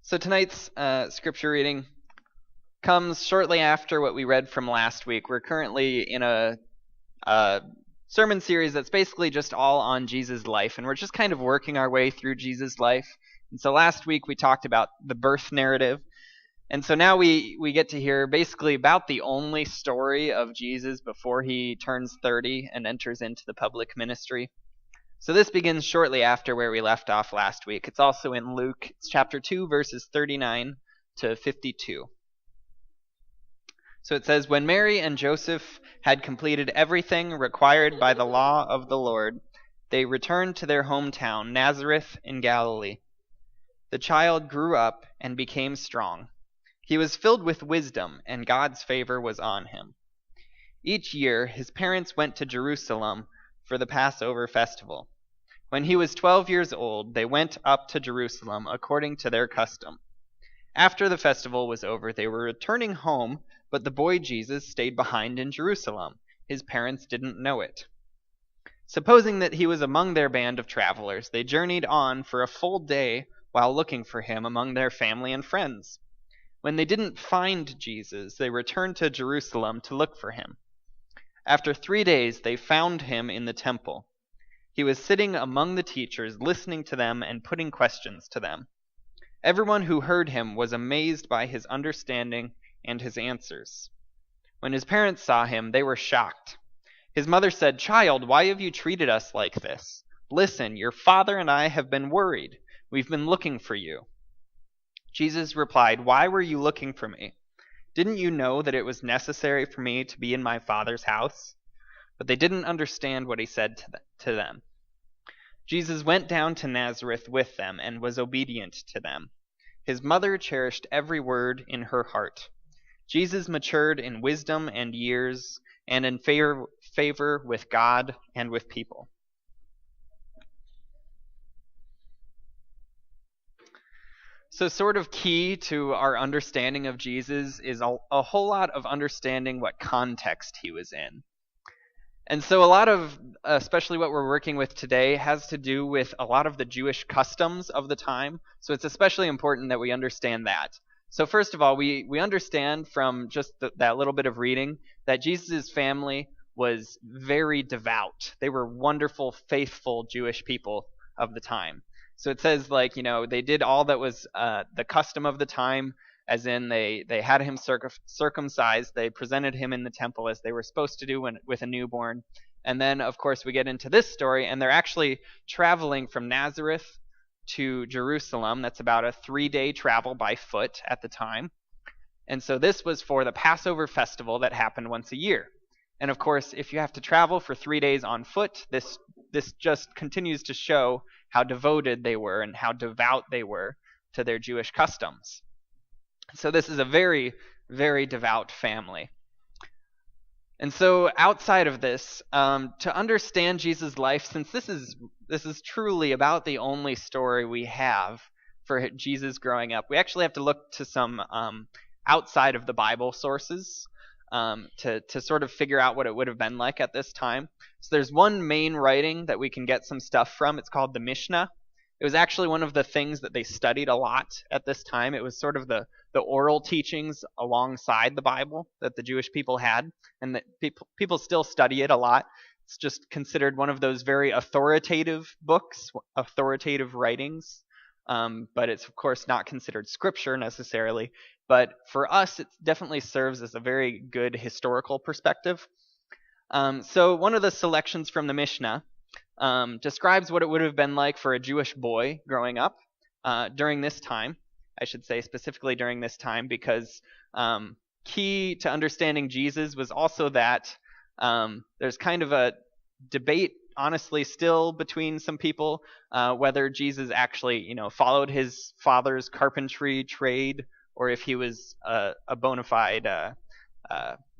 So tonight's scripture reading comes shortly after what we read from last week. We're currently in a sermon series that's basically just all on Jesus' life, and we're just kind of working our way through Jesus' life. And so last week we talked about the birth narrative, and so now we get to hear basically about the only story of Jesus before he turns 30 and enters into the public ministry. So this begins shortly after where we left off last week. It's also in Luke. It's chapter 2, verses 39 to 52. So it says, "When Mary and Joseph had completed everything required by the law of the Lord, they returned to their hometown, Nazareth in Galilee. The child grew up and became strong. He was filled with wisdom, and God's favor was on him. Each year his parents went to Jerusalem for the Passover festival. When he was 12 years old, they went up to Jerusalem according to their custom. After the festival was over, they were returning home, but the boy Jesus stayed behind in Jerusalem. His parents didn't know it. Supposing that he was among their band of travelers, they journeyed on for a full day while looking for him among their family and friends. When they didn't find Jesus, they returned to Jerusalem to look for him. After 3 days, they found him in the temple. He was sitting among the teachers, listening to them and putting questions to them. Everyone who heard him was amazed by his understanding and his answers. When his parents saw him, they were shocked. His mother said, 'Child, why have you treated us like this? Listen, your father and I have been worried. We've been looking for you.' Jesus replied, 'Why were you looking for me? Didn't you know that it was necessary for me to be in my Father's house?' But they didn't understand what he said to them. Jesus went down to Nazareth with them and was obedient to them. His mother cherished every word in her heart. Jesus matured in wisdom and years and in favor with God and with people." So sort of key to our understanding of Jesus is a whole lot of understanding what context he was in. And so a lot of, especially what we're working with today, has to do with a lot of the Jewish customs of the time. So it's especially important that we understand that. So first of all, we understand from just that little bit of reading that Jesus' family was very devout. They were wonderful, faithful Jewish people of the time. So it says, like, they did all that was the custom of the time, as in they had him circumcised. They presented him in the temple as they were supposed to do with a newborn. And then, of course, we get into this story, and they're actually traveling from Nazareth to Jerusalem. That's about a 3-day travel by foot at the time. And so this was for the Passover festival that happened once a year. And of course, if you have to travel for 3 days on foot, this just continues to show how devoted they were and how devout they were to their Jewish customs. So this is a very, very devout family. And so outside of this, to understand Jesus' life, since this is truly about the only story we have for Jesus growing up, we actually have to look to some outside of the Bible sources to sort of figure out what it would have been like at this time. So there's one main writing that we can get some stuff from. It's called the Mishnah. It was actually one of the things that they studied a lot at this time. It was sort of the oral teachings alongside the Bible that the Jewish people had, and that people still study it a lot. It's just considered one of those very authoritative books, authoritative writings, but it's of course not considered scripture necessarily. But for us, it definitely serves as a very good historical perspective. So one of the selections from the Mishnah describes what it would have been like for a Jewish boy growing up during this time. I should say specifically during this time, because key to understanding Jesus was also that there's kind of a debate, honestly, still between some people whether Jesus actually, followed his father's carpentry trade, or if he was a bona fide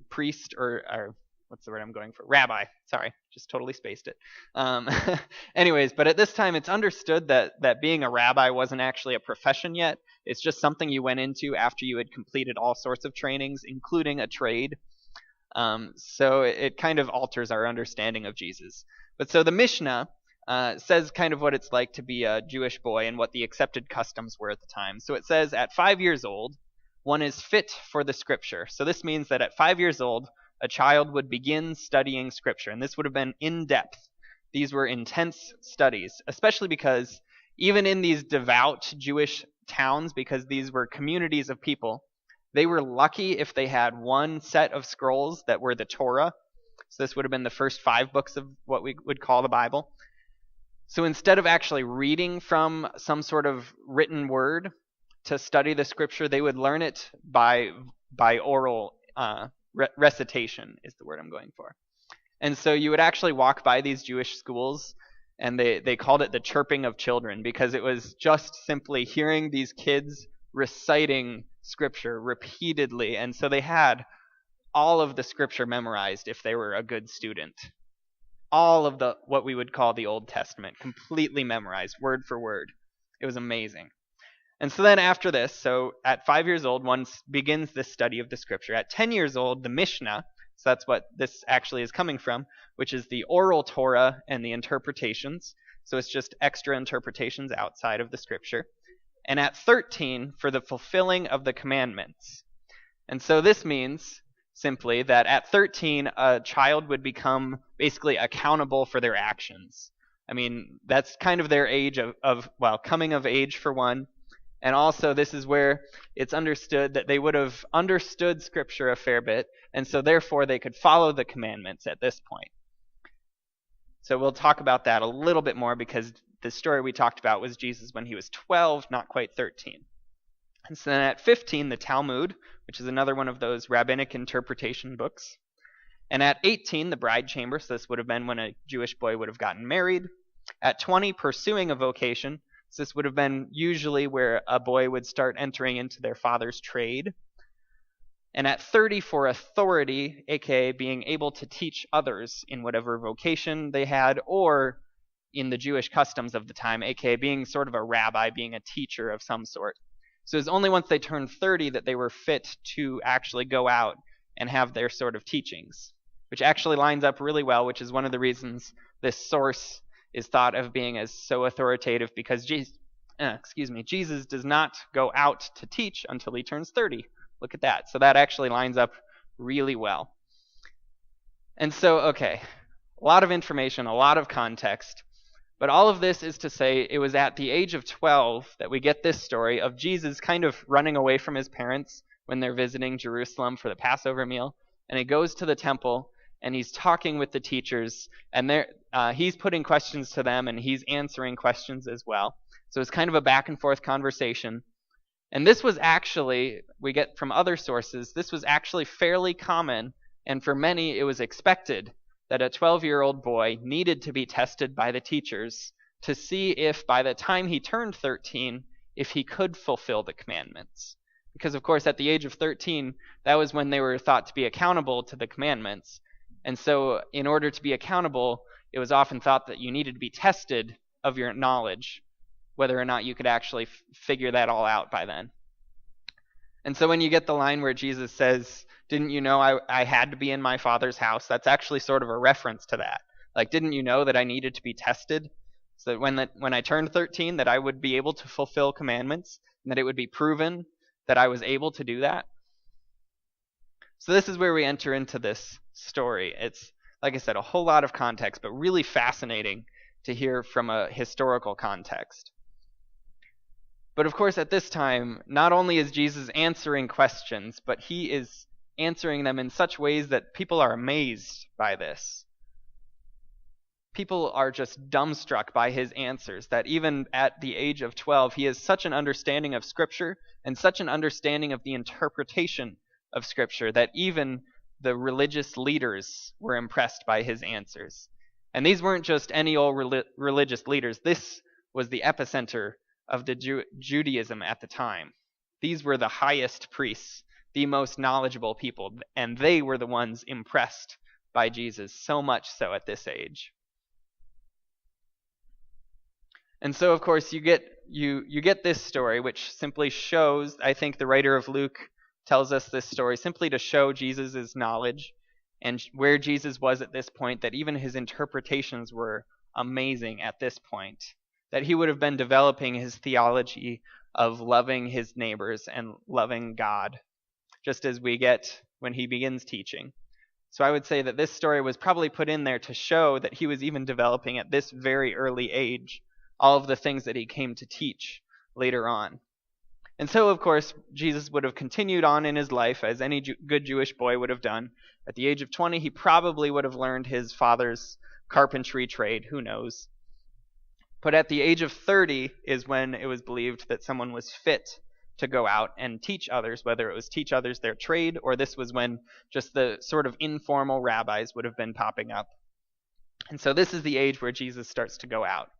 priest or what's the word I'm going for? Rabbi. Sorry, just totally spaced it. Anyways, but at this time, it's understood that being a rabbi wasn't actually a profession yet. It's just something you went into after you had completed all sorts of trainings, including a trade. So it kind of alters our understanding of Jesus. But so the Mishnah says kind of what it's like to be a Jewish boy and what the accepted customs were at the time. So it says at 5 years old, one is fit for the scripture. So this means that at 5 years old, a child would begin studying scripture, and this would have been in depth. These were intense studies, especially because even in these devout Jewish towns, because these were communities of people, they were lucky if they had one set of scrolls that were the Torah. So this would have been the first 5 books of what we would call the Bible. So instead of actually reading from some sort of written word to study the scripture, they would learn it by oral recitation is the word I'm going for. And so you would actually walk by these Jewish schools, and they called it the chirping of children, because it was just simply hearing these kids reciting scripture repeatedly. And so they had all of the scripture memorized if they were a good student. All of the what we would call the Old Testament completely memorized, word for word. It was amazing. And so then after this, so at 5 years old, one begins this study of the scripture. At 10 years old, the Mishnah, so that's what this actually is coming from, which is the oral Torah and the interpretations. So it's just extra interpretations outside of the scripture. And at 13, for the fulfilling of the commandments. And so this means simply that at 13, a child would become basically accountable for their actions. I mean, that's kind of their age of coming of age for one. And also this is where it's understood that they would have understood scripture a fair bit, and so therefore they could follow the commandments at this point. So we'll talk about that a little bit more, because the story we talked about was Jesus when he was 12, not quite 13. And so then at 15, the Talmud, which is another one of those rabbinic interpretation books. And at 18, the bride chamber, so this would have been when a Jewish boy would have gotten married. At 20, pursuing a vocation. So this would have been usually where a boy would start entering into their father's trade. And at 30, for authority, aka being able to teach others in whatever vocation they had, or in the Jewish customs of the time, aka being sort of a rabbi, being a teacher of some sort. So it was only once they turned 30 that they were fit to actually go out and have their sort of teachings, which actually lines up really well, which is one of the reasons this source is thought of being as so authoritative, because Jesus does not go out to teach until he turns 30. Look at that. So that actually lines up really well. And so, okay, a lot of information, a lot of context. But all of this is to say it was at the age of 12 that we get this story of Jesus kind of running away from his parents when they're visiting Jerusalem for the Passover meal. And he goes to the temple, and he's talking with the teachers, and he's putting questions to them, and he's answering questions as well. So it's kind of a back and forth conversation. And this was actually, we get from other sources, this was actually fairly common, and for many it was expected that a 12-year-old boy needed to be tested by the teachers to see if by the time he turned 13, if he could fulfill the commandments. Because of course at the age of 13, that was when they were thought to be accountable to the commandments. And so in order to be accountable, it was often thought that you needed to be tested of your knowledge, whether or not you could actually figure that all out by then. And so when you get the line where Jesus says, "Didn't you know I had to be in my Father's house?" That's actually sort of a reference to that. Like, didn't you know that I needed to be tested? So that when I turned 13, that I would be able to fulfill commandments, and that it would be proven that I was able to do that. So this is where we enter into this story. It's, like I said, a whole lot of context, but really fascinating to hear from a historical context. But of course, at this time, not only is Jesus answering questions, but he is answering them in such ways that people are amazed by this. People are just dumbstruck by his answers, that even at the age of 12, he has such an understanding of Scripture and such an understanding of the interpretation of Scripture that even the religious leaders were impressed by his answers. And these weren't just any old religious leaders. This was the epicenter of the Judaism at the time. These were the highest priests, the most knowledgeable people, and they were the ones impressed by Jesus, so much so at this age. And so, of course, you get this story, which simply shows, I think the writer of Luke tells us this story simply to show Jesus' knowledge and where Jesus was at this point, that even his interpretations were amazing at this point, that he would have been developing his theology of loving his neighbors and loving God, just as we get when he begins teaching. So I would say that this story was probably put in there to show that he was even developing at this very early age all of the things that he came to teach later on. And so, of course, Jesus would have continued on in his life as any good Jewish boy would have done. At the age of 20, he probably would have learned his father's carpentry trade. Who knows? But at the age of 30 is when it was believed that someone was fit to go out and teach others, whether it was teach others their trade, or this was when just the sort of informal rabbis would have been popping up. And so this is the age where Jesus starts to go out.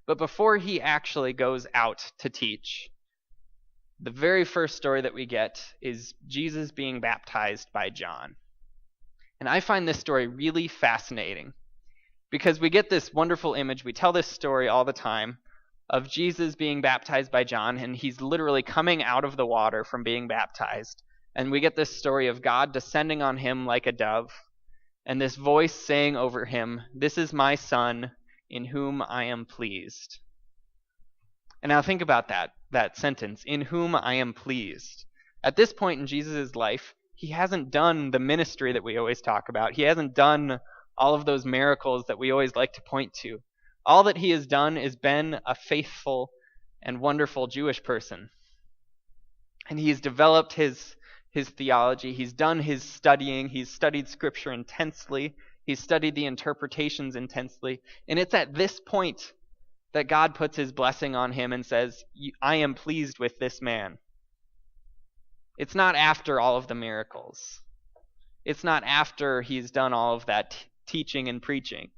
But before he actually goes out to teach, the very first story that we get is Jesus being baptized by John. And I find this story really fascinating because we get this wonderful image. We tell this story all the time of Jesus being baptized by John, and he's literally coming out of the water from being baptized. And we get this story of God descending on him like a dove, and this voice saying over him, "This is my son, in whom I am pleased." And now think about that sentence, "in whom I am pleased." At this point in Jesus' life, he hasn't done the ministry that we always talk about. He hasn't done all of those miracles that we always like to point to. All that he has done is been a faithful and wonderful Jewish person. And he's developed his theology. He's done his studying. He's studied Scripture intensely. He's studied the interpretations intensely. And it's at this point that God puts his blessing on him and says, "I am pleased with this man." It's not after all of the miracles. It's not after he's done all of that teaching and preaching.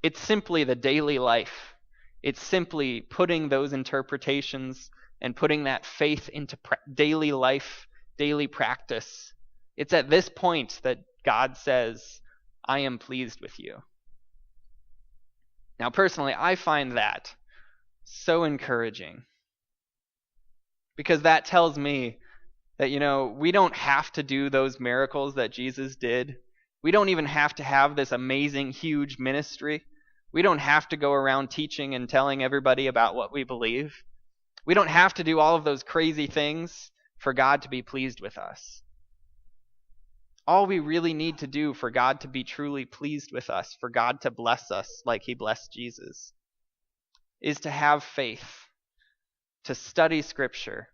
It's simply the daily life. It's simply putting those interpretations and putting that faith into daily life, daily practice. It's at this point that God says, "I am pleased with you." Now, personally, I find that so encouraging because that tells me that, we don't have to do those miracles that Jesus did. We don't even have to have this amazing, huge ministry. We don't have to go around teaching and telling everybody about what we believe. We don't have to do all of those crazy things for God to be pleased with us. All we really need to do for God to be truly pleased with us, for God to bless us like he blessed Jesus, is to have faith, to study Scripture,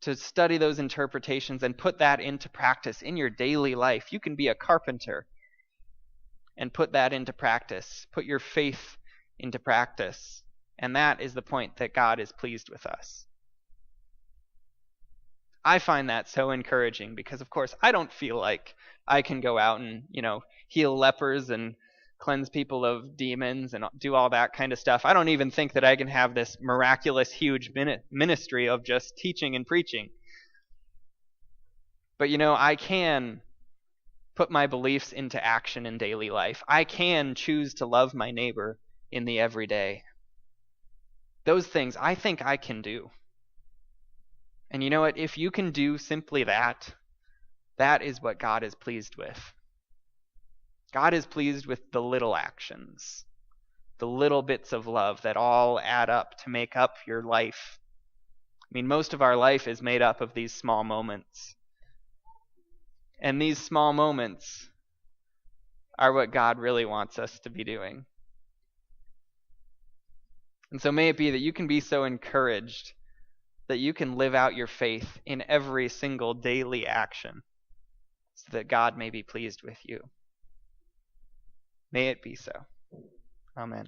to study those interpretations and put that into practice in your daily life. You can be a carpenter and put that into practice. Put your faith into practice. And that is the point that God is pleased with us. I find that so encouraging because, of course, I don't feel like I can go out and, heal lepers and cleanse people of demons and do all that kind of stuff. I don't even think that I can have this miraculous, huge ministry of just teaching and preaching. But, I can put my beliefs into action in daily life. I can choose to love my neighbor in the everyday. Those things I think I can do. And you know what? If you can do simply that, that is what God is pleased with. God is pleased with the little actions, the little bits of love that all add up to make up your life. I mean, most of our life is made up of these small moments. And these small moments are what God really wants us to be doing. And so may it be that you can be so encouraged that you can live out your faith in every single daily action so that God may be pleased with you. May it be so. Amen.